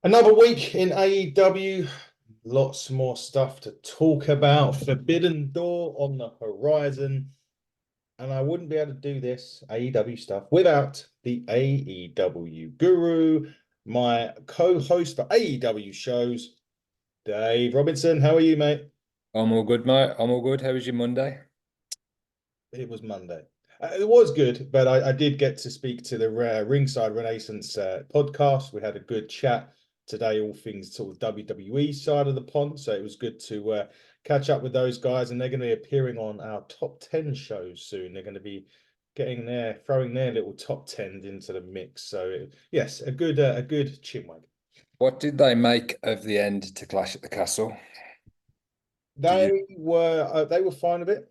Another week in AEW, lots more stuff to talk about. Forbidden Door on the horizon. And I wouldn't be able to do this AEW stuff without the AEW guru, my co-host for AEW shows, Dave Robinson. How are you, mate? I'm all good, mate. I'm all good. How was your Monday? It was Monday. It was good, but I did get to speak to the Ringside Renaissance podcast. We had a good chat today, all things sort of WWE side of the pond. So it was good to catch up with those guys, and they're going to be appearing on our top 10 shows soon. They're going to be throwing their little top 10 into the mix. So yes, a good chinwag. What did they make of the end to Clash at the Castle? Did you? They were fine with it.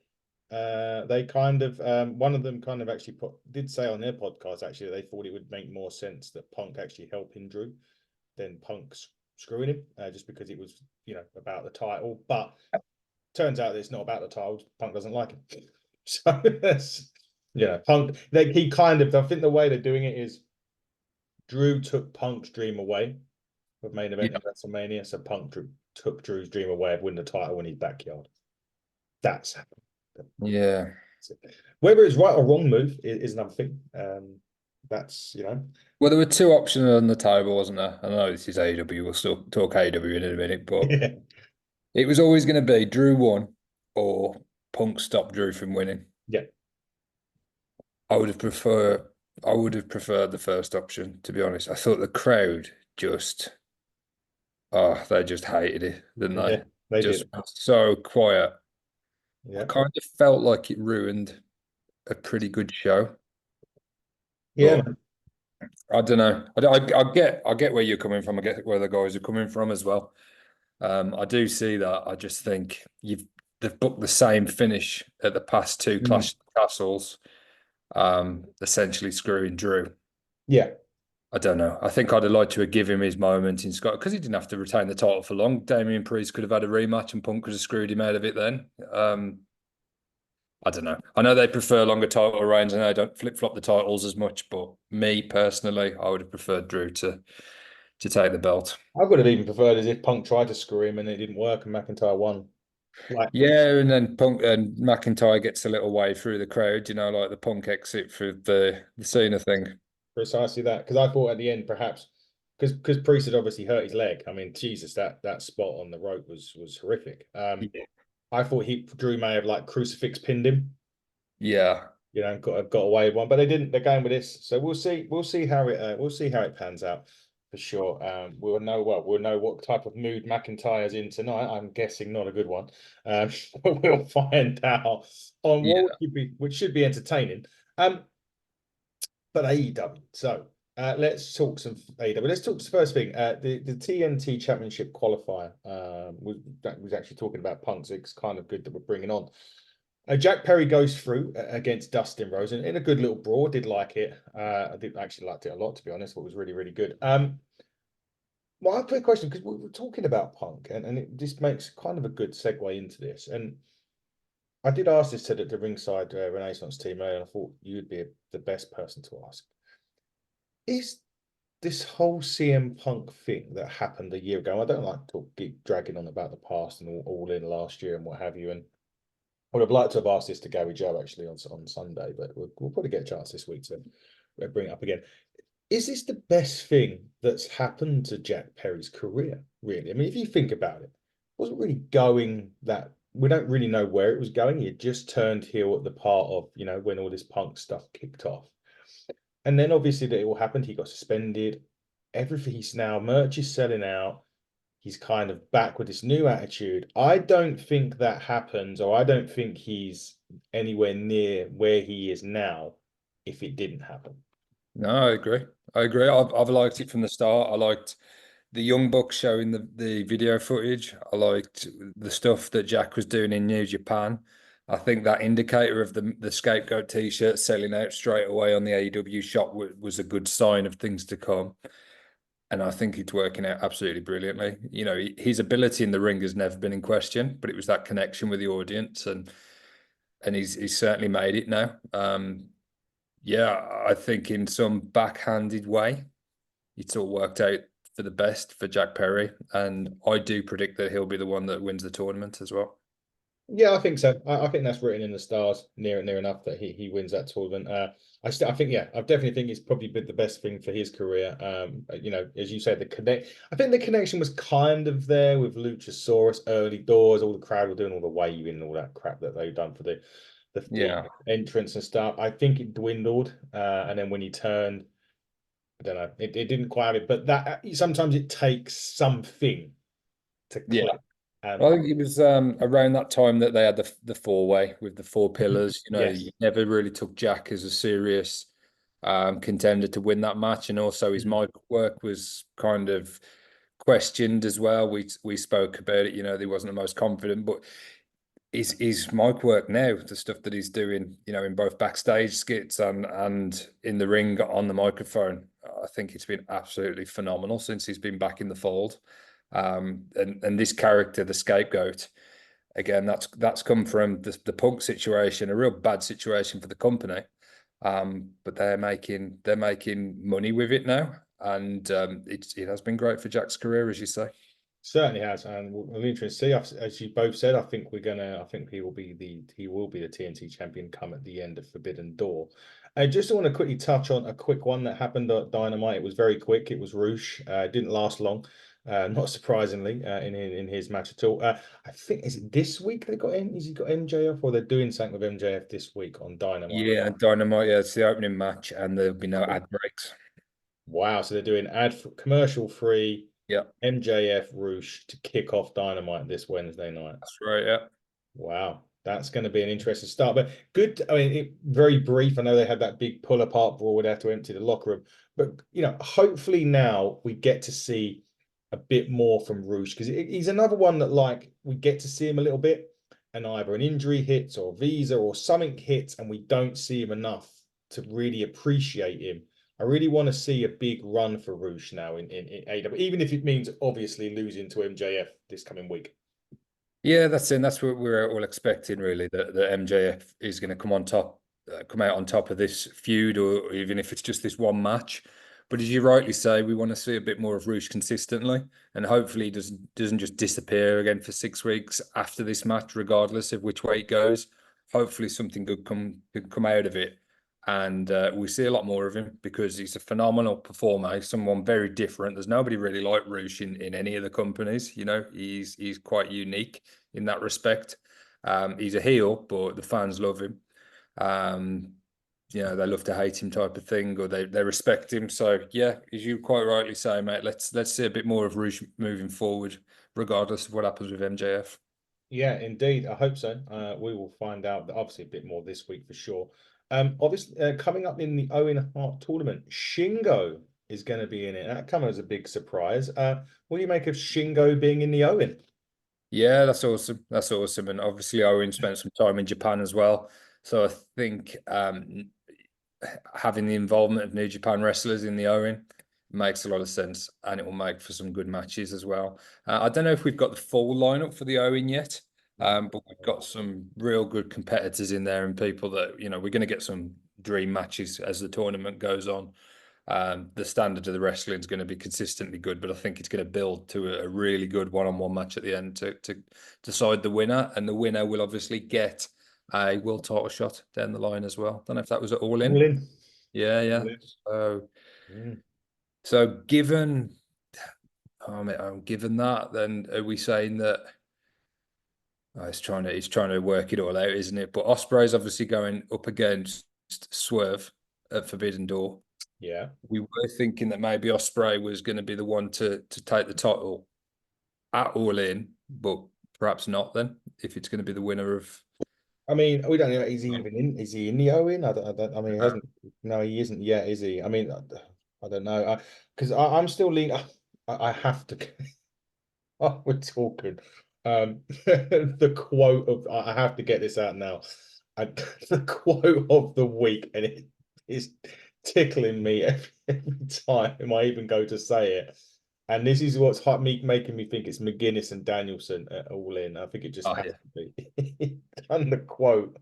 They kind of one of them kind of actually did say on their podcast actually that they thought it would make more sense that Punk actually helping Drew than screwing him, just because it was about the title. But turns out that it's not about the title. Punk doesn't like it, so that's Punk. He kind of, I think the way they're doing it is Drew took Punk's dream away of main event Yeah. in WrestleMania, so took Drew's dream away of winning the title in his backyard. That's happened. Yeah. Whether it's right or wrong move is another thing. That's Well, there were two options on the table, wasn't there? I know this is AEW. We'll still talk AEW in a minute, but yeah, it was always going to be Drew won or Punk stopped Drew from winning. yeah, I would have preferred. I would have preferred the first option, to be honest. I thought the crowd just, they just hated it, didn't they? yeah. They Just did. so quiet. I Yeah, kind of felt like it ruined a pretty good show. yeah, But man. I don't know. I get where you're coming from. I get where the guys are coming from as well. I do see that. I just think they've booked the same finish at the past two Mm. Clash of the Castles, essentially screwing Drew. Yeah, I don't know. I think I'd have liked to have given him his moment in Scott because he didn't have to retain the title for long. Damian Priest could have had a rematch and Punk could have screwed him out of it then. I don't know. I know they prefer longer title reigns and they don't flip flop the titles as much, but me personally, I would have preferred Drew to take the belt. I would have even preferred as if Punk tried to screw him and it didn't work and McIntyre won. Like Yeah, and then Punk and McIntyre gets a little way through the crowd, like the Punk exit through the Cena thing. precisely that, because I thought at the end perhaps because Priest had obviously hurt his leg. I mean, Jesus, that spot on the rope was horrific. Yeah. I thought Drew may have like crucifix pinned him, Yeah, got away with one, but they didn't. They're going with this, so we'll see how it pans out for sure. We'll know what type of mood McIntyre's in tonight. I'm guessing not a good one, but we'll find out on yeah. which should be entertaining. Um, but AEW. So let's talk some AEW. Let's talk the first thing. The TNT Championship qualifier. That was actually talking about Punk, so it's kind of good that we're bringing on. Jack Perry goes through against Dustin Rose in a good little brawl. Did like it. I did actually liked it a lot, to be honest. It was really, really good. Well, I have a question because we were talking about Punk, and it just makes kind of a good segue into this. And I did ask this to the ringside Renaissance team earlier, and I thought you'd be the best person to ask. Is this whole CM Punk thing that happened a year ago? I don't like to keep dragging on about the past and all in last year and what have you. And I would have liked to have asked this to Gary Joe actually on Sunday, but we'll probably get a chance this week to bring it up again. Is this the best thing that's happened to Jack Perry's career, really? I mean, if you think about it, it wasn't really going that we don't really know where it was going. He had just turned heel at the part of, when all this Punk stuff kicked off. And then obviously that it all happened. He got suspended. Everything he's now merch is selling out. He's kind of back with this new attitude. I don't think that happens, or I don't think he's anywhere near where he is now if it didn't happen. No, I agree. I agree. I've liked it from the start. I liked the Young Bucks showing the video footage. I liked the stuff that Jack was doing in New Japan. I think that indicator of the scapegoat t-shirt selling out straight away on the AEW shop was a good sign of things to come. And I think it's working out absolutely brilliantly. His ability in the ring has never been in question, but it was that connection with the audience, and he's certainly made it now. Yeah, I think in some backhanded way, it's all worked out for the best for Jack Perry, and I do predict that he'll be the one that wins the tournament as well. Yeah, I think so. I think that's written in the stars near enough that he wins that tournament. I think yeah, I definitely think it's probably been the best thing for his career. As you said, I think the connection was kind of there with Luchasaurus early doors. All the crowd were doing all the waving and all that crap that they've done for the Yeah, entrance and stuff. I think it dwindled, and then when he turned, I don't know, it didn't quite have it. But that sometimes it takes something to yeah. click. I think it was around that time that they had the four way with the four Mhm. pillars. You know, Yes. you never really took Jack as a serious contender to win that match, and also his Mhm. mic work was kind of questioned as well. We spoke about it. You know, he wasn't the most confident, but his mic work now, the stuff that he's doing, you know, in both backstage skits and in the ring on the microphone, I think it's been absolutely phenomenal since he's been back in the fold. And this character, the scapegoat, again, that's come from the Punk situation, a real bad situation for the company. But they're making money with it now, and it has been great for Jack's career, as you say. Certainly has, and we'll be interested to see. As you both said, I think we're gonna. I think he will be the TNT champion come at the end of Forbidden Door. I just want to quickly touch on a quick one that happened at Dynamite. It was very quick. It was Roosh. It didn't last long, not surprisingly, in his match at all. I think is it this week they got in? Is he got MJF or they're doing something with MJF this week on Dynamite? Yeah, Dynamite. Yeah, it's the opening match, and there'll be no Okay. ad breaks. Wow, so they're doing commercial free Yeah, MJF Roosh to kick off Dynamite this Wednesday night. that's right. Yeah. Wow, that's going to be an interesting start. But good. I mean, very brief. I know they had that big pull apart brawl. They had to empty the locker room. But hopefully now we get to see a bit more from Roosh because he's another one that like we get to see him a little bit, and either an injury hits or visa or something hits, and we don't see him enough to really appreciate him. I really want to see a big run for Roosh now in AEW, even if it means obviously losing to MJF this coming week. Yeah, that's it. That's what we're all expecting, really. That MJF is going to come on top, come out on top of this feud, or even if it's just this one match. But as you rightly say, we want to see a bit more of Roosh consistently, and hopefully he doesn't just disappear again for 6 weeks after this match, regardless of which way it goes. Hopefully something good could come out of it, and we see a lot more of him because he's a phenomenal performer. He's someone very different. There's nobody really like Roosh in any of the companies. You know, he's quite unique in that respect. He's a heel, but the fans love him. Um, they love to hate him type of thing, or they respect him. So yeah, as you quite rightly say, mate, let's see a bit more of Rouge moving forward, regardless of what happens with MJF. Yeah, indeed. I hope so. We will find out obviously a bit more this week for sure. Obviously, coming up in the Owen Hart tournament, Shingo is going to be in it. That comes as a big surprise. What do you make of Shingo being in the Owen? Yeah, that's awesome. That's awesome. And obviously, Owen spent some time in Japan as well. So I think having the involvement of New Japan wrestlers in the Owen makes a lot of sense, and it will make for some good matches as well. I don't know if we've got the full lineup for the Owen yet, but we've got some real good competitors in there and people that, we're going to get some dream matches as the tournament goes on. The standard of the wrestling is going to be consistently good, but I think it's going to build to a really good one-on-one match at the end to decide the winner, and the winner will obviously get a world title shot down the line as well. Don't know if that was at all All in. in. Yeah, yeah. All in. So, Mm. so given, given that, then are we saying that he's trying to work it all out, isn't it? But Osprey's obviously going up against Swerve at Forbidden Door. Yeah. We were thinking that maybe Osprey was going to be the one to take the title at All In, but perhaps not then, if it's going to be the winner of. I mean, we don't know. Is he even in? Is he in the Owen? I mean, he Uh, hasn't. No, he isn't yet, is he? I mean, I don't know. Because I'm still leaning. I have to. Oh, we're talking. The quote of I have to get this out now. I, the quote of the week, and it is tickling me every time I even go to say it. And this is what's making me think it's McGuinness and Danielson all in. I think it just oh has yeah, to be. He done the quote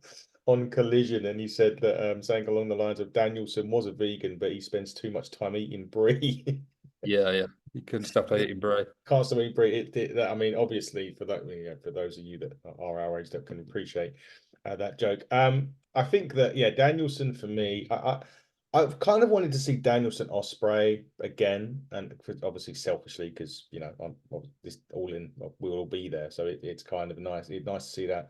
on Collision, and he said that saying along the lines of Danielson was a vegan, but he spends too much time eating brie. yeah, yeah. He couldn't stop eating brie. Can't stop eating brie. I mean, obviously, for that, for those of you that are our age that can appreciate that joke. I think that Danielson for me, I've kind of wanted to see Danielson Osprey again, and obviously selfishly because this all in we'll all be there, so it's kind of nice. It's nice to see that.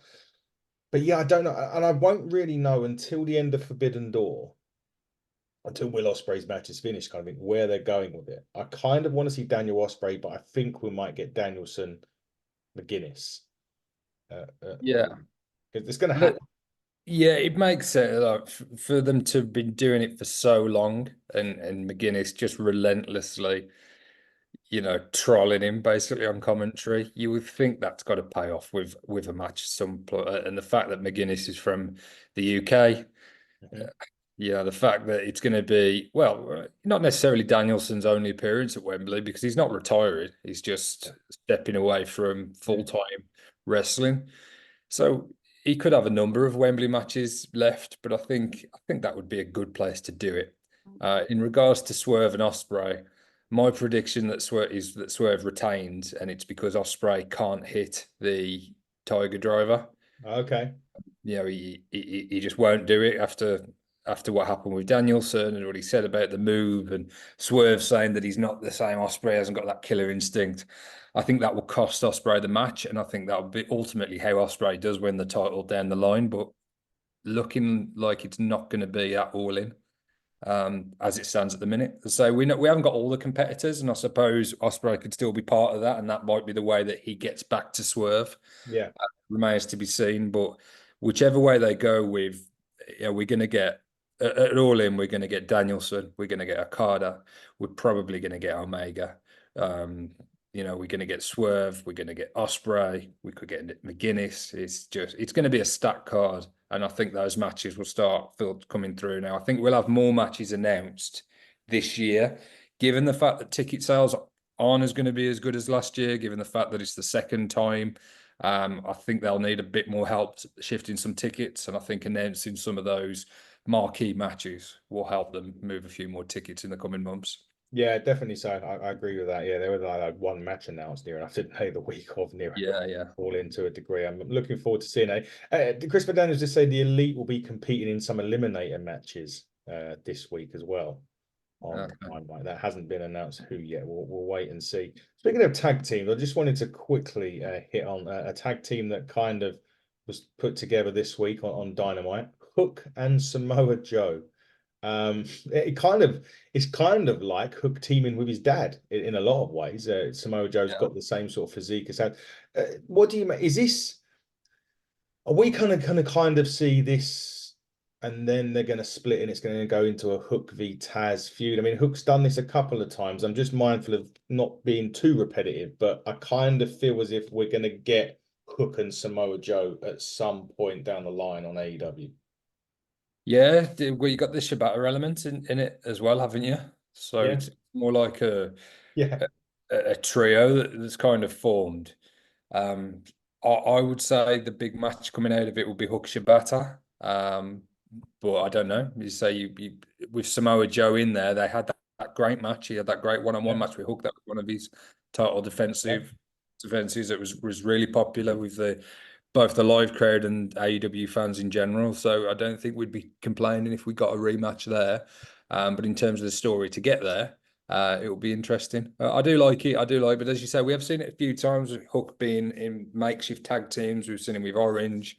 But yeah, I don't know, and I won't really know until the end of Forbidden Door, until Will Ospreay's match is finished, kind of thing, where they're going with it. I kind of want to see Daniel Ospreay, but I think we might get Danielson McGuinness. Yeah. Because it's going to Look, happen. yeah, it makes sense like, for them to have been doing it for so long and McGuinness just relentlessly, trolling him basically on commentary. You would think that's got to pay off with a match some and the fact that McGuinness is from the UK. Mhm. Yeah, the fact that it's going to be, well, not necessarily Danielson's only appearance at Wembley because he's not retiring. He's just stepping away from Yeah. full-time wrestling. So he could have a number of Wembley matches left, but I think that would be a good place to do it. In regards to Swerve and Osprey, my prediction is that Swerve retains, and it's because Osprey can't hit the Tiger Driver. Okay. He just won't do it after what happened with Danielson and what he said about the move and Swerve saying that he's not the same. Osprey hasn't got that killer instinct. I think that will cost Osprey the match, and I think that will be ultimately how Osprey does win the title down the line. But looking like it's not going to be at all in as it stands at the minute. So we haven't got all the competitors, and I suppose Osprey could still be part of that, and that might be the way that he gets back to Swerve. Yeah. Remains to be seen, but whichever way they go with, we're going to get at all in. We're going to get Danielson. We're going to get Okada. We're probably going to get Omega. We're going to get Swerve. We're going to get Osprey. We could get McGuinness. It's going to be a stacked card, and I think those matches will start coming through now. I think we'll have more matches announced this year, given the fact that ticket sales aren't as going to be as good as last year, given the fact that it's the second time. I think they'll need a bit more help shifting some tickets, and I think announcing some of those marquee matches will help them move a few more tickets in the coming months. Yeah, definitely. So I agree with that. Yeah, there was like one match announced near enough, didn't they? The week of near Yeah, yeah. all into a degree. I'm looking forward to seeing it. Chris McDaniels just said the Elite will be competing in some eliminator matches this week as well. On Okay. Dynamite. That hasn't been announced who yet. We'll wait and see. Speaking of tag teams, I just wanted to quickly hit on a tag team that kind of was put together this week on Dynamite. Hook and Samoa Joe. It's kind of like Hook teaming with his dad in a lot of ways. Samoa Joe's Yeah. got the same sort of physique as that. What do you make? Is this? Are we kind of see this, and then they're going to split, and it's going to go into a Hook v Taz feud? I mean, Hook's done this a couple of times. I'm just mindful of not being too repetitive, but I kind of feel as if we're going to get Hook and Samoa Joe at some point down the line on AEW. Yeah, well, you got the Shibata element in it as well, haven't you? So Yeah, it's more like yeah, a, a trio that's kind of formed. Um, I would say the big match coming out of it will be Hook Shibata. But I don't know. You say you with Samoa Joe in there, they had that great match. He had that great one-on-one yeah, match with Hook. That was one of his total yeah. defenses that was really popular with both the live crowd and AEW fans in general. So I don't think we'd be complaining if we got a rematch there. But in terms of the story to get there, it will be interesting. I do like it. I do like, but as you say, we have seen it a few times with Hook being in makeshift tag teams. We've seen him with Orange.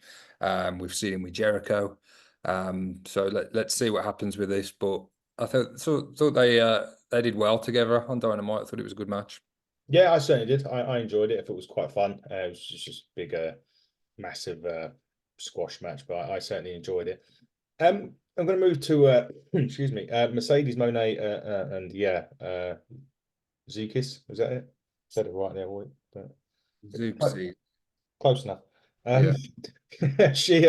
We've seen him with Jericho. So let's see what happens with this. But I thought they did well together on Dynamite. I thought it was a good match. Yeah, I certainly did. I enjoyed it. If it was quite fun, it was just big, massive squash match, but I certainly enjoyed it. I'm going to move to excuse me, Mercedes Monet and Zukis. Was that it? Said it right there, boy. But Oopsie. close enough. Um, Yeah. she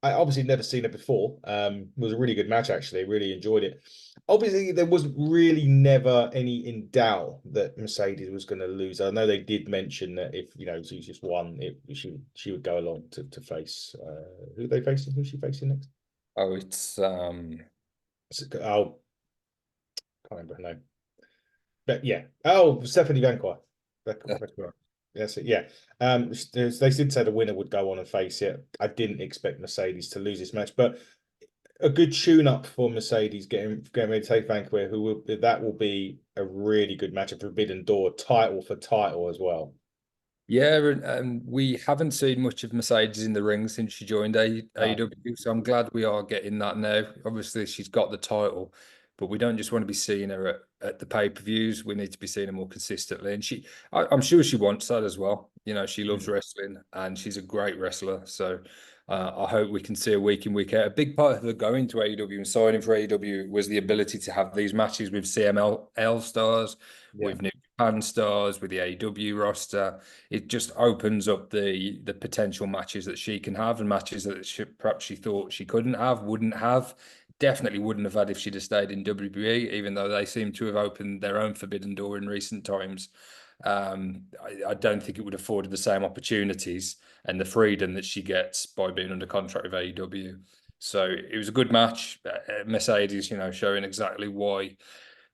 I obviously never seen it before. It was a really good match actually. Really enjoyed it. Obviously, there wasn't really never any in doubt that Mercedes was going to lose. I know they did mention that if she just won, she would go along to face who they facing, who's she facing next? Oh, it's Oh, can't remember her name. But yeah. Oh, Stephanie Vanquist. Yeah. That's it. Yeah. They did say the winner would go on and face it. I didn't expect Mercedes to lose this match, but a good tune up for Mercedes getting ready to take Vanquist, that will be a really good match, a Forbidden Door title for title as well. Yeah, and we haven't seen much of Mercedes in the ring since she joined AEW, so I'm glad we are getting that now. Obviously, she's got the title, but we don't just want to be seeing her at the pay-per-views. We need to be seeing her more consistently, and I'm sure she wants that as well. You know, she loves Mm. wrestling, and she's a great wrestler. So I hope we can see her week in, week out. A big part of her going to AEW and signing for AEW was the ability to have these matches with CMLL stars, Yeah. with New Japan stars, with the AEW roster. It just opens up the potential matches that she can have, and matches that perhaps she thought she couldn't have, wouldn't have, definitely wouldn't have had if she'd have stayed in WWE, even though they seem to have opened their own forbidden door in recent times. I don't think it would have afforded the same opportunities and the freedom that she gets by being under contract with AEW. So it was a good match. Mercedes, showing exactly why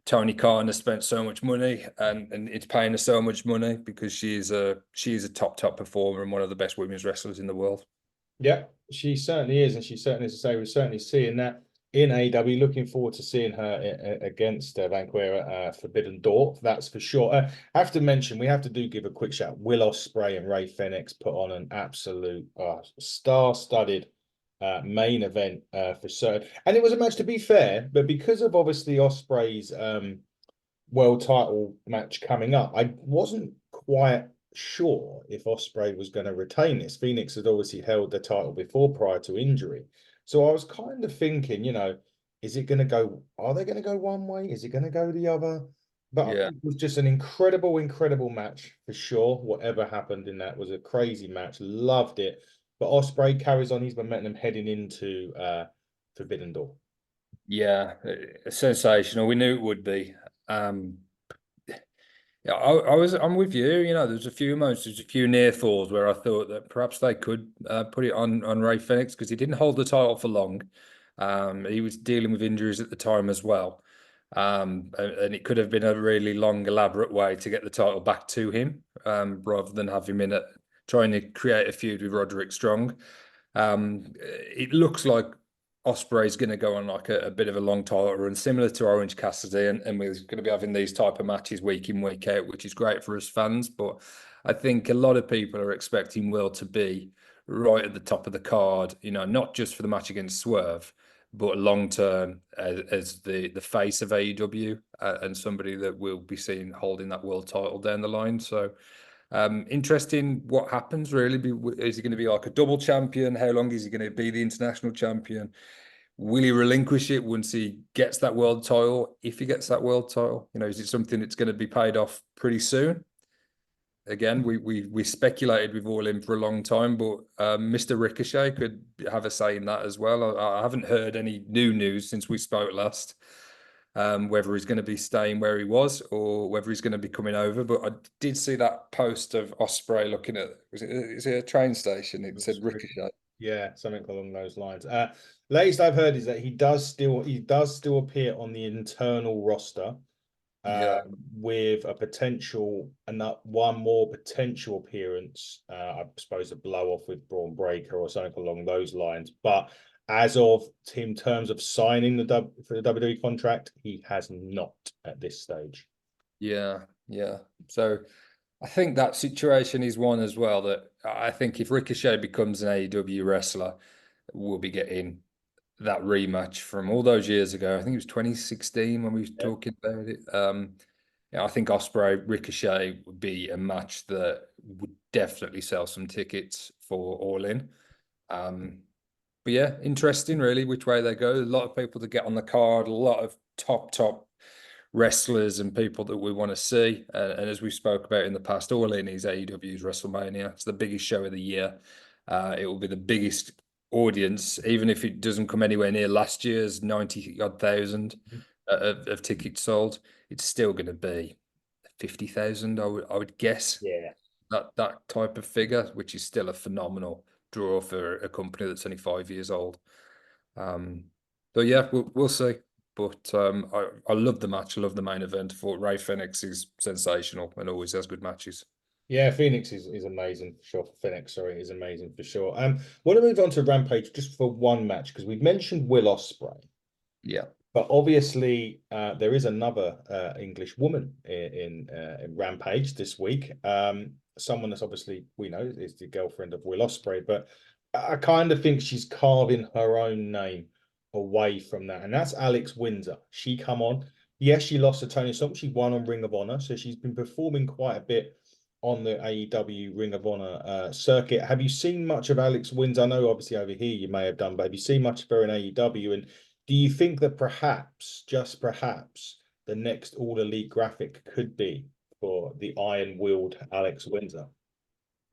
Tony Khan has spent so much money, and it's paying her so much money because she is a top performer and one of the best women's wrestlers in the world. Yeah, she certainly is, and she certainly, as I say, we're certainly seeing that in AEW. Looking forward to seeing her against Vanquera Forbidden Door. That's for sure. I have to mention, we have to give a quick shout. Will Ospreay and Ray Fenix put on an absolute star-studded main event for certain, and it was a match, to be fair, but because of obviously Ospreay's world title match coming up, I wasn't quite sure if Ospreay was going to retain this. Phoenix had obviously held the title before prior to injury. So I was kind of thinking, is it going to go, are they going to go one way? Is it going to go the other? But Yeah. it was just an incredible, incredible match for sure. Whatever happened in that was a crazy match. Loved it. But Ospreay carries on his momentum heading into Forbidden Door. Yeah, sensational. We knew it would be. Yeah, I'm with you. There's a few moments, there's a few near falls where I thought that perhaps they could put it on Ray Phoenix because he didn't hold the title for long. He was dealing with injuries at the time as well. And it could have been a really long, elaborate way to get the title back to him, rather than have him in it trying to create a feud with Roderick Strong. It looks like Osprey's going to go on like a bit of a long title run, similar to Orange Cassidy, and we're going to be having these type of matches week in, week out, which is great for us fans. But I think a lot of people are expecting Will to be right at the top of the card, not just for the match against Swerve, but long term as the face of AEW, and somebody that we'll be seeing holding that world title down the line. So interesting what happens really. Is he going to be like a double champion? How long is he going to be the international champion? Will he relinquish it once he gets that world title? If he gets that world title, is it something that's going to be paid off pretty soon? Again, we speculated with All In for a long time, but Mr. Ricochet could have a say in that as well. I haven't heard any new news since we spoke last, whether he's going to be staying where he was or whether he's going to be coming over. But I did see that post of Osprey looking at, is it a train station? It said Ricochet. Yeah, something along those lines. Latest I've heard is that he does still appear on the internal roster, Yeah, with a potential and that one more potential appearance. I suppose a blow off with Braun Breaker or something along those lines. But as of in terms of signing for the WWE contract, he has not at this stage. yeah. So I think that situation is one as well that I think if Ricochet becomes an AEW wrestler, we'll be getting that rematch from all those years ago. I think it was 2016 when we were Yeah. talking about it. Yeah, I think Osprey Ricochet would be a match that would definitely sell some tickets for All In. Um, but yeah, interesting really which way they go. A lot of people to get on the card, a lot of top wrestlers and people that we want to see. And as we spoke about in the past, All In is AEW's WrestleMania. It's the biggest show of the year. It will be the biggest audience, even if it doesn't come anywhere near last year's 90 odd thousand of tickets sold. It's still going to be 50,000, I would guess, Yeah. that type of figure, which is still a phenomenal draw for a company that's only 5 years old. So yeah, we'll see. But I love the match. I love the main event. I thought Ray Phoenix is sensational and always has good matches. Yeah, Phoenix is amazing for sure. Phoenix, sorry, is amazing for sure. Want to move on to Rampage just for one match because we've mentioned Will Ospreay. Yeah. But obviously, there is another English woman in Rampage this week. Someone that's obviously we know is the girlfriend of Will Ospreay, but I kind of think she's carving her own name away from that, and that's Alex Windsor. She come on. Yes, she lost to Tony Storm. She won on Ring of Honor, so she's been performing quite a bit on the AEW Ring of Honor circuit. Have you seen much of Alex Windsor? I know obviously over here you may have done, but have you seen much of her in AEW? And do you think that perhaps, just perhaps, the next All Elite graphic could be for the iron-willed Alex Windsor?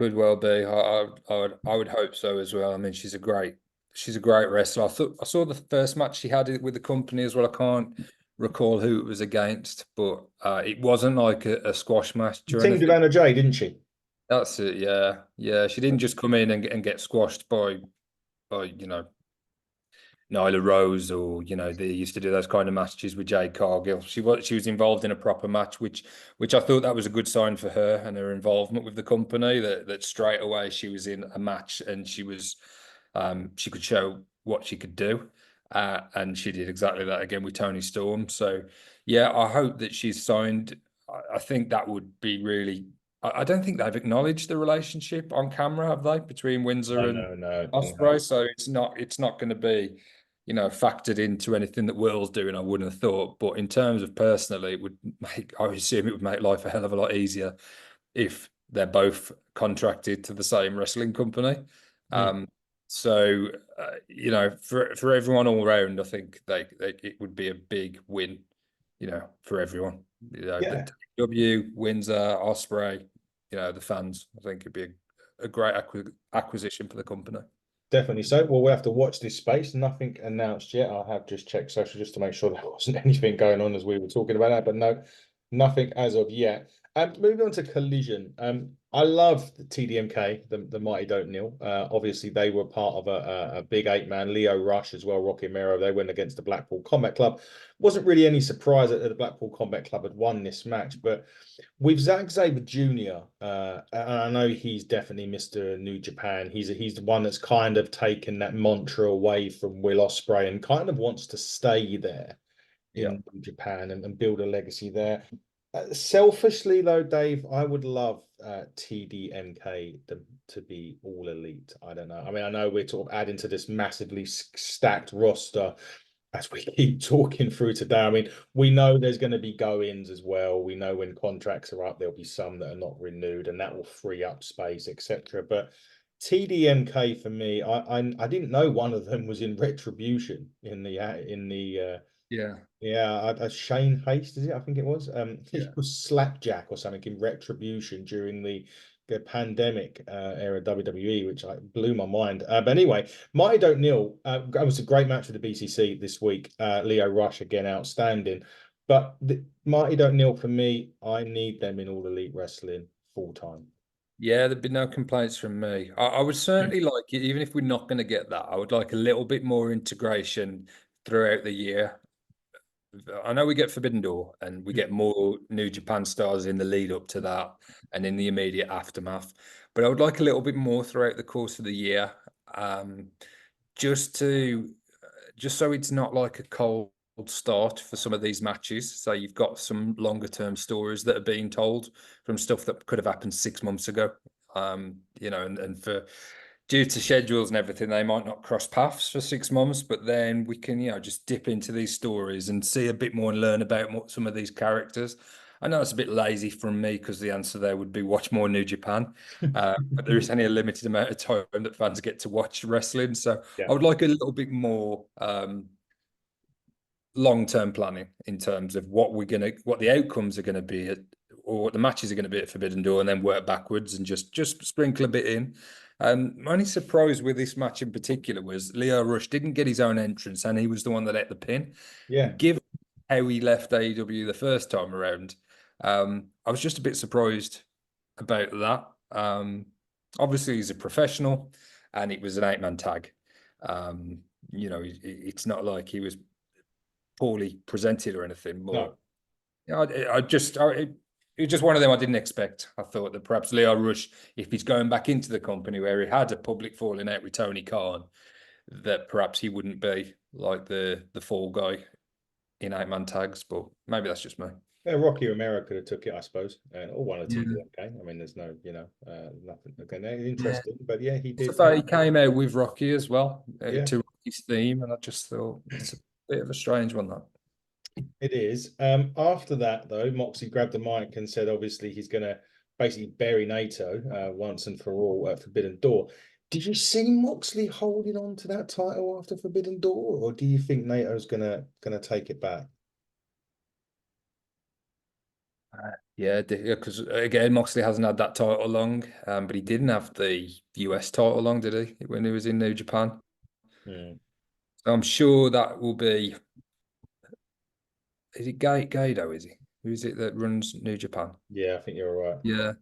Could well be. I would hope so as well. I mean, she's a great wrestler. I saw the first match she had with the company as well. I can't recall who it was against, but it wasn't like a squash match or Teamed with anything. Anna Jay, didn't she? That's it. Yeah, yeah. She didn't just come in and get squashed by Nyla Rose, or they used to do those kind of matches with Jade Cargill. She was involved in a proper match, which I thought that was a good sign for her and her involvement with the company. That straight away she was in a match and she could show what she could do, and she did exactly that again with Tony Storm. So yeah, I hope that she's signed. I think that would be really. I don't think they've acknowledged the relationship on camera, have they, between Windsor No, and no, no, no. Osprey? So it's not going to be factored into anything that Will's doing, I wouldn't have thought. But in terms of personally, I would assume it would make life a hell of a lot easier if they're both contracted to the same wrestling company. Hmm. So, for everyone all around, I think it would be a big win, for everyone. Yeah. The W, Windsor, Osprey, the fans. I think it'd be a great acquisition for the company. Definitely so. Well, we'll have to watch this space. Nothing announced yet. I have just checked social just to make sure there wasn't anything going on as we were talking about that, but no, nothing as of yet. Moving on to Collision. I love the TDMK, the Mighty Don't Kneel. Obviously, they were part of a big eight-man, Leo Rush as well, Rocky Mero. They went against the Blackpool Combat Club. Wasn't really any surprise that the Blackpool Combat Club had won this match, but with Zack Sabre Jr., and I know he's definitely Mr. New Japan. He's the one that's kind of taken that mantra away from Will Ospreay and kind of wants to stay there Yeah. in Japan and build a legacy there. Selfishly, though, Dave, I would love TDMK to be all elite. I don't know. I mean, I know we're sort of adding to this massively stacked roster as we keep talking through today. I mean, we know there's going to be go-ins as well. We know when contracts are up, there'll be some that are not renewed, and that will free up space, etc. But TDMK for me, I didn't know one of them was in Retribution in the Yeah. yeah, Shane Haste, is it? I think it was. He Yeah. was Slapjack or something in Retribution during the pandemic era WWE, which blew my mind. But anyway, Mighty Don't Kneel. That was a great match for the BCC this week. Leo Rush again, outstanding. But the Mighty Don't Kneel for me, I need them in All Elite Wrestling full time. Yeah, there'd be no complaints from me. I would certainly like it, even if we're not going to get that. I would like a little bit more integration throughout the year. I know we get Forbidden Door and we get more New Japan stars in the lead up to that and in the immediate aftermath, but I would like a little bit more throughout the course of the year, um, just to just so it's not like a cold start for some of these matches. So you've got some longer term stories that are being told from stuff that could have happened 6 months ago. And for due to schedules and everything, they might not cross paths for 6 months, but then we can, just dip into these stories and see a bit more and learn about some of these characters. I know it's a bit lazy from me because the answer there would be watch more New Japan, but there is only a limited amount of time that fans get to watch wrestling. So Yeah, I would like a little bit more long-term planning in terms of what the outcomes are gonna be or what the matches are gonna be at Forbidden Door, and then work backwards and just sprinkle a bit in. My only surprise with this match in particular was Leo Rush didn't get his own entrance, and he was the one that ate the pin. yeah, Given how he left AEW the first time around, I was just a bit surprised about that. Obviously, he's a professional, and it was an eight-man tag. It's not like he was poorly presented or anything, but No. yeah, it was just one of them I didn't expect. I thought that perhaps Leo Rush, if he's going back into the company where he had a public falling out with Tony Khan, that perhaps he wouldn't be like the fall guy in 8-man tags. But maybe that's just me. Yeah, Rocky Romero could have took it, I suppose, or one of Yeah. TBM. Okay, I mean, there's no, nothing. Okay, no, Yeah. interesting, but yeah, he So did. far, he came out with Rocky as well, Yeah, to Rocky's theme, and I just thought it's a bit of a strange one, that. it is. After that, though, Moxley grabbed the mic and said, obviously, he's going to basically bury NATO once and for all at Forbidden Door. Did you see Moxley holding on to that title after Forbidden Door, or do you think NATO's gonna take it back? Yeah, because again, Moxley hasn't had that title long, but he didn't have the US title long, did he, when he was in New Japan? Hmm. So I'm sure that will be. Is it Gaido? Is he? Who is it that runs New Japan? Yeah, I think you're right. Yeah,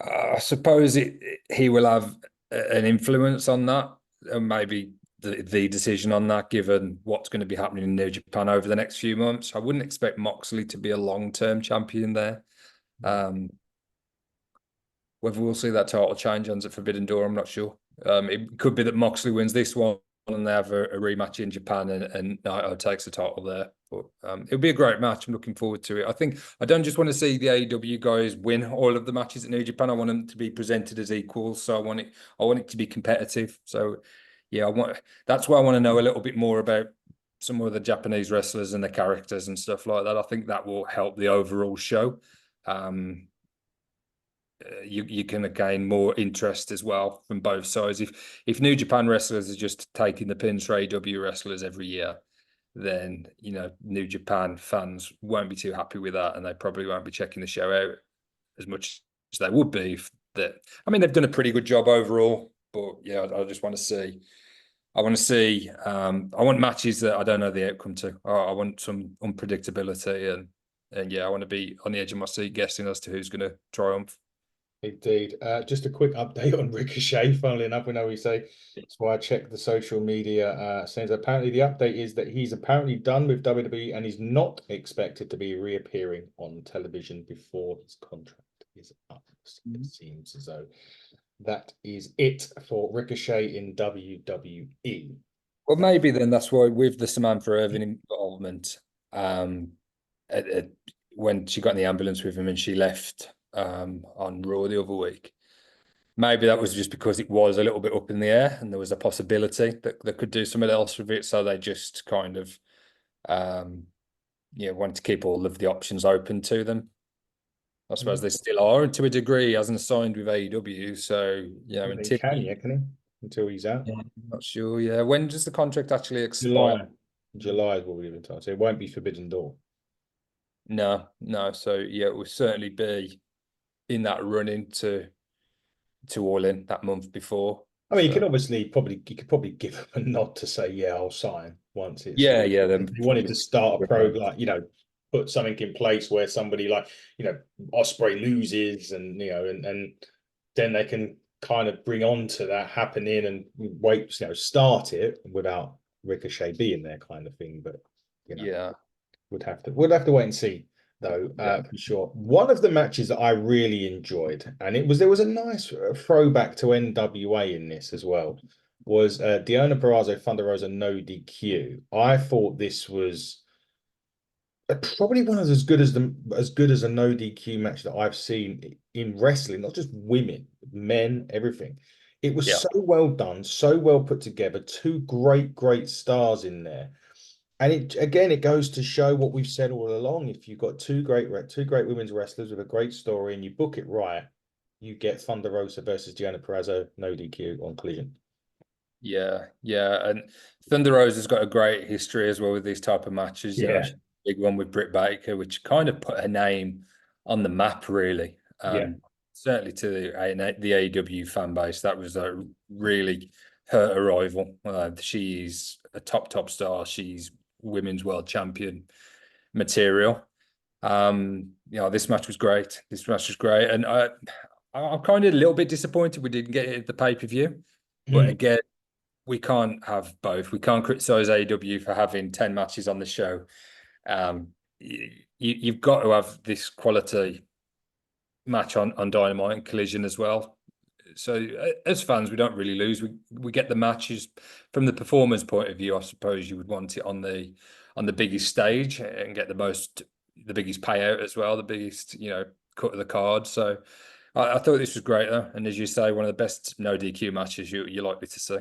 I suppose he will have an influence on that, and maybe the decision on that, given what's going to be happening in New Japan over the next few months. I wouldn't expect Moxley to be a long-term champion there. Um, Whether we'll see that title change on the Forbidden Door, I'm not sure. It could be that Moxley wins this one and they have a rematch in Japan, and Naito takes the title there. But it'll be a great match. I'm looking forward to it. I don't just want to see the AEW guys win all of the matches at New Japan. I want them to be presented as equals. So I want it to be competitive. So yeah, that's why I want to know a little bit more about some of the Japanese wrestlers and the characters and stuff like that. I think that will help the overall show. You can gain more interest as well from both sides. If New Japan wrestlers are just taking the pins for AEW wrestlers every year, then New Japan fans won't be too happy with that, and they probably won't be checking the show out as much as they would be. I mean, they've done a pretty good job overall, but yeah, I just want to see. I want to see. I want matches that I don't know the outcome to. I want some unpredictability, and yeah, I want to be on the edge of my seat guessing as to who's going to triumph. Indeed. Just a quick update on Ricochet. Funnily enough, we know we say that's why I checked the social media. Saying apparently the update is that he's apparently done with WWE and he's not expected to be reappearing on television before his contract is up. It seems as though that is it for Ricochet in WWE. Well, maybe then that's why with the Samantha Irvin involvement, at, at, when she got in the ambulance with him and she left on Raw the other week, maybe that was just because it was a little bit up in the air and there was a possibility that they could do something else with it. So they just kind of, wanted to keep all of the options open to them. I suppose they still are, and to a degree, he hasn't signed with AEW. So, He can, yeah, can he? Until he's out. Yeah, I'm not sure. Yeah. When does the contract actually expire? July. July is what we've been told. So it won't be Forbidden Door. No, no. So yeah, it will certainly be in that running to All In that month before. I mean, So you could probably give them a nod to say, yeah, I'll sign once it's. yeah, yeah. If Then they wanted to start a like, put something in place where somebody like, Osprey loses and, and then they can kind of bring on to that happening and wait, start it without Ricochet being there kind of thing. But, yeah, we'll have to wait and see though, yeah, for sure. One of the matches that I really enjoyed, and there was a nice throwback to NWA in this as well, was Deonna Purrazzo Thunder Rosa no DQ. I thought this was probably one of as good as a no DQ match that I've seen in wrestling, not just women, men, everything. It was yeah, so well done, so well put together. Two great stars in there. And it goes to show what we've said all along. If you've got two great women's wrestlers with a great story and you book it right, you get Thunder Rosa versus Deonna Purrazzo, no DQ on Collision. yeah, yeah. And Thunder Rosa's got a great history as well with these type of matches. Yeah, Big one with Britt Baker, which kind of put her name on the map, really. yeah. Certainly to the AEW fan base, that was a really her arrival. She's a top star. She's women's world champion material. This match was great. And I'm kind of a little bit disappointed we didn't get it at the pay-per-view. But again, we can't have both. We can't criticize AEW for having 10 matches on the show. You've got to have this quality match on Dynamite and Collision as well. So as fans, we don't really lose. We get the matches from the performance point of view. I suppose you would want it on the biggest stage and get the biggest payout as well, the biggest cut of the card. So I thought this was great though, and as you say, one of the best no DQ matches you're likely to see.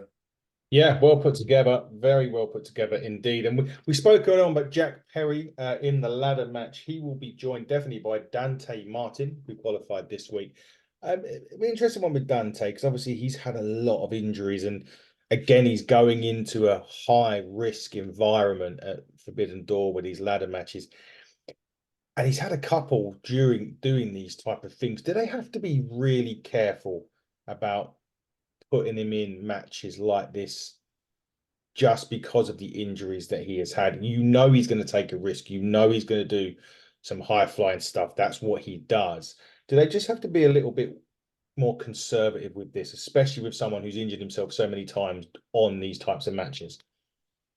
Yeah, well put together, very well put together indeed. And we spoke earlier on about Jack Perry in the ladder match. He will be joined definitely by Dante Martin, who qualified this week. It'll be an interesting one with Dante because obviously he's had a lot of injuries, and again he's going into a high risk environment at Forbidden Door with these ladder matches. And he's had a couple during doing these type of things. Do they have to be really careful about putting him in matches like this just because of the injuries that he has had? You know he's going to take a risk. You know he's going to do some high flying stuff. That's what he does. Do they just have to be a little bit more conservative with this, especially with someone who's injured himself so many times on these types of matches?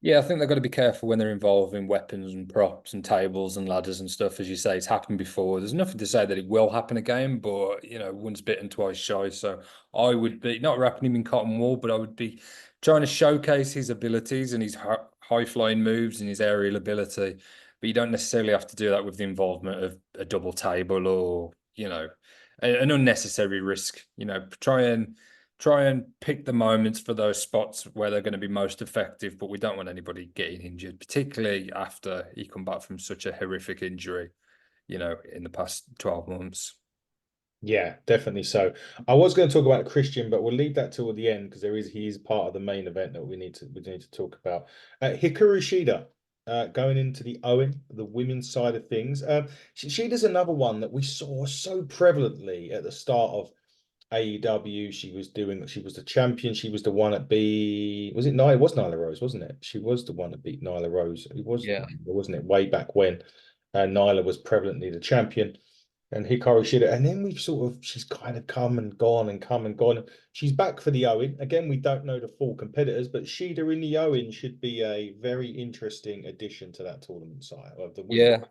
Yeah, I think they've got to be careful when they're involved in weapons and props and tables and ladders and stuff. As you say, it's happened before. There's nothing to say that it will happen again, but once bitten, twice shy. So I would be not wrapping him in cotton wool, but I would be trying to showcase his abilities and his high flying moves and his aerial ability. But you don't necessarily have to do that with the involvement of a double table or an unnecessary risk. Try and pick the moments for those spots where they're going to be most effective, but we don't want anybody getting injured, particularly after he come back from such a horrific injury, in the past 12 months. Yeah, definitely so. I was going to talk about Christian, but we'll leave that till the end because he's part of the main event that we need to talk about. Hikaru Shida going into the Owen, the women's side of things. Shida's another one that we saw so prevalently at the start of AEW. She was the champion. She was the one that beat, was it Nyla? It was Nyla Rose, wasn't it? She was the one that beat Nyla Rose. It was, Yeah. wasn't it? Way back when Nyla was prevalently the champion and Hikaru Shida. And then she's kind of come and gone and come and gone. She's back for the Owen. Again, we don't know the full competitors, but Shida in the Owen should be a very interesting addition to that tournament side of the women.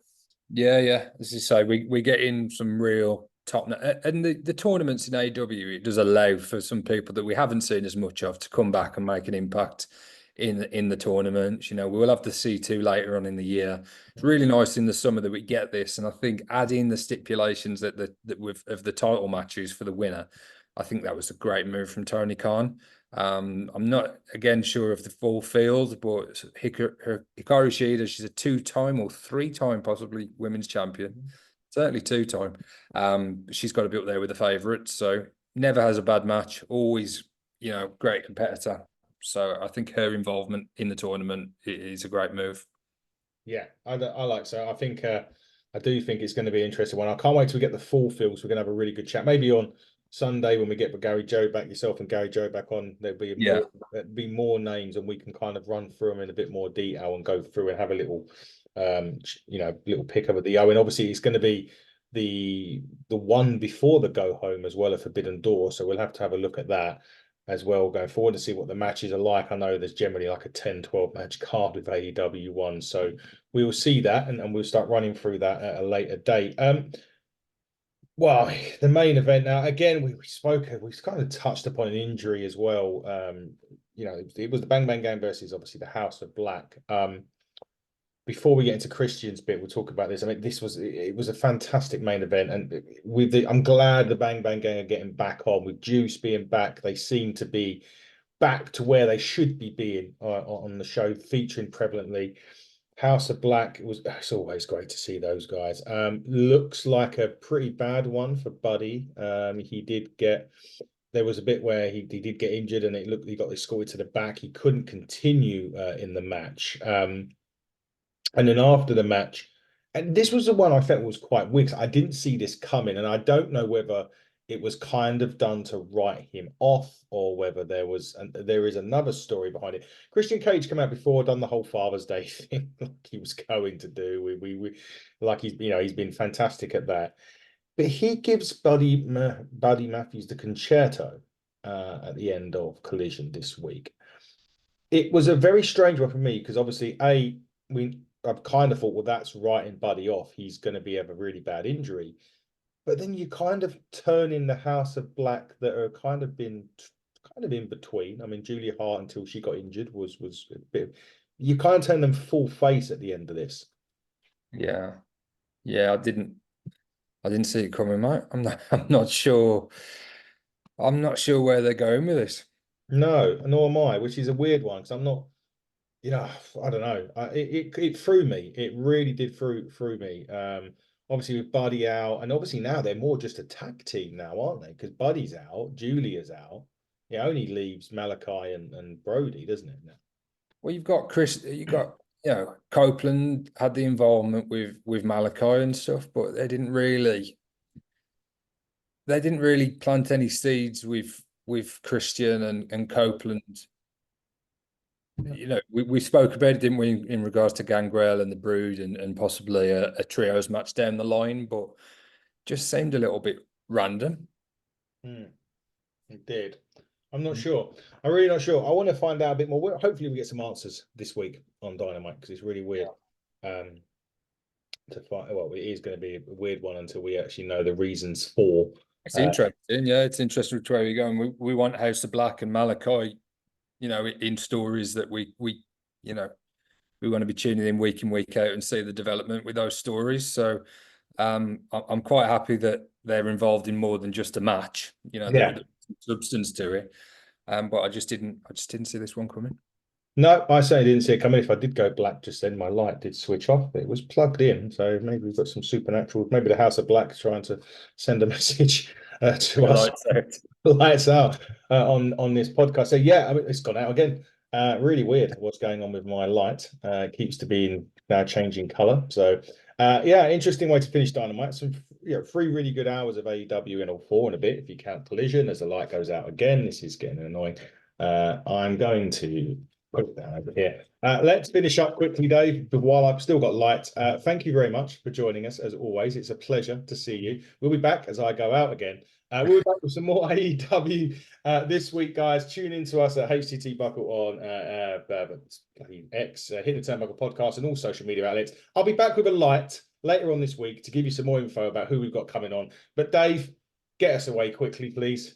Yeah. Yeah. As you say, we get in some real top and the tournaments in AEW, it does allow for some people that we haven't seen as much of to come back and make an impact in the tournaments. We will have the C2 later on in the year. It's really nice in the summer that we get this, and I think adding the stipulations that with of the title matches for the winner, I think that was a great move from Tony Khan. I'm not again sure of the full field, but Hikaru Shida, she's a two-time or three-time possibly women's champion, certainly two-time. She's got to be up there with the favourites, so never has a bad match. Always, great competitor. So I think her involvement in the tournament is a great move. Yeah, I like so. I do think it's going to be an interesting one. I can't wait till we get the full field. So we're going to have a really good chat. Maybe on Sunday when we get Gary Joe back, yourself and Gary Joe back on, Yeah. there'll be more names, and we can kind of run through them in a bit more detail and go through and have a little, little pick up at the Owen. Obviously, it's going to be the one before the go home as well, a Forbidden Door. So we'll have to have a look at that as well going forward to see what the matches are like. I know there's generally like a 10-12 match card with AEW one, so we will see that and we'll start running through that at a later date. Well, the main event now, again, we kind of touched upon an injury as well. It was the Bang Bang Gang versus obviously the House of Black. Before we get into Christian's bit, we'll talk about this. I mean, it was a fantastic main event, and I'm glad the Bang Bang Gang are getting back on with Juice being back. They seem to be back to where they should be being on the show, featuring prevalently. House of Black, it's always great to see those guys. Looks like a pretty bad one for Buddy. There was a bit where he did get injured, and he got escorted to the back. He couldn't continue in the match. And then after the match, and this was the one I felt was quite weak. I didn't see this coming, and I don't know whether it was kind of done to write him off or whether there is another story behind it. Christian Cage came out before, done the whole Father's Day thing like he was going to do. We like he's been fantastic at that. But he gives Buddy Matthews the concerto at the end of Collision this week. It was a very strange one for me because obviously, I've kind of thought, well, that's writing Buddy off. He's going to be have a really bad injury. But then you kind of turn in the House of Black that are kind of in between. I mean, Julia Hart until she got injured was a bit. You kind of turn them full face at the end of this. Yeah, yeah, I didn't see it coming, mate. I'm not sure. I'm not sure where they're going with this. No, nor am I, which is a weird one because I'm not. I don't know. It threw me. It really did through me. Obviously with Buddy out, and obviously now they're more just a tag team now, aren't they? Because Buddy's out, Julia's out. It only leaves Malachi and Brody, doesn't it? Now? Well, you've got Chris. You got Copeland had the involvement with Malachi and stuff, but they didn't really plant any seeds with Christian and Copeland. We spoke about it, didn't we, in regards to Gangrel and the Brood and possibly a trios match down the line, but just seemed a little bit random. It did. I'm not sure. I'm really not sure. I want to find out a bit more. Hopefully, we get some answers this week on Dynamite because it's really weird. To find, well, it is going to be a weird one until we actually know the reasons for. It's interesting, yeah. It's interesting which way we go, and we want House of Black and Malachi, in stories that we want to be tuning in week week out and see the development with those stories. So I'm quite happy that they're involved in more than just a match. There's substance to it. But I just didn't see this one coming. No, I certainly didn't see it coming. If I did go black just then, my light did switch off. It was plugged in, so maybe we've got some supernatural. Maybe the House of Black is trying to send a message to us. Lights out on this podcast. So yeah, I mean, it's gone out again. Really weird what's going on with my light. It keeps to being now changing color. So yeah, interesting way to finish Dynamite. Some 3 really good hours of AEW in all 4 and a bit if you count Collision. As the light goes out again, this is getting annoying. I'm going to put it down over here. Let's finish up quickly, Dave, while I've still got light. Thank you very much for joining us, as always. It's a pleasure to see you. We'll be back as I go out again. We'll be back with some more AEW this week, guys. Tune in to us at HTT Buckle on X, Hit the Turnbuckle podcast, and all social media outlets. I'll be back with a light later on this week to give you some more info about who we've got coming on. But Dave, get us away quickly, please.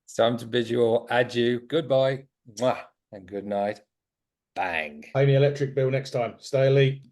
It's time to bid you all adieu. Goodbye. Mwah, and good night. Bang. Pay me electric bill next time. Stay elite.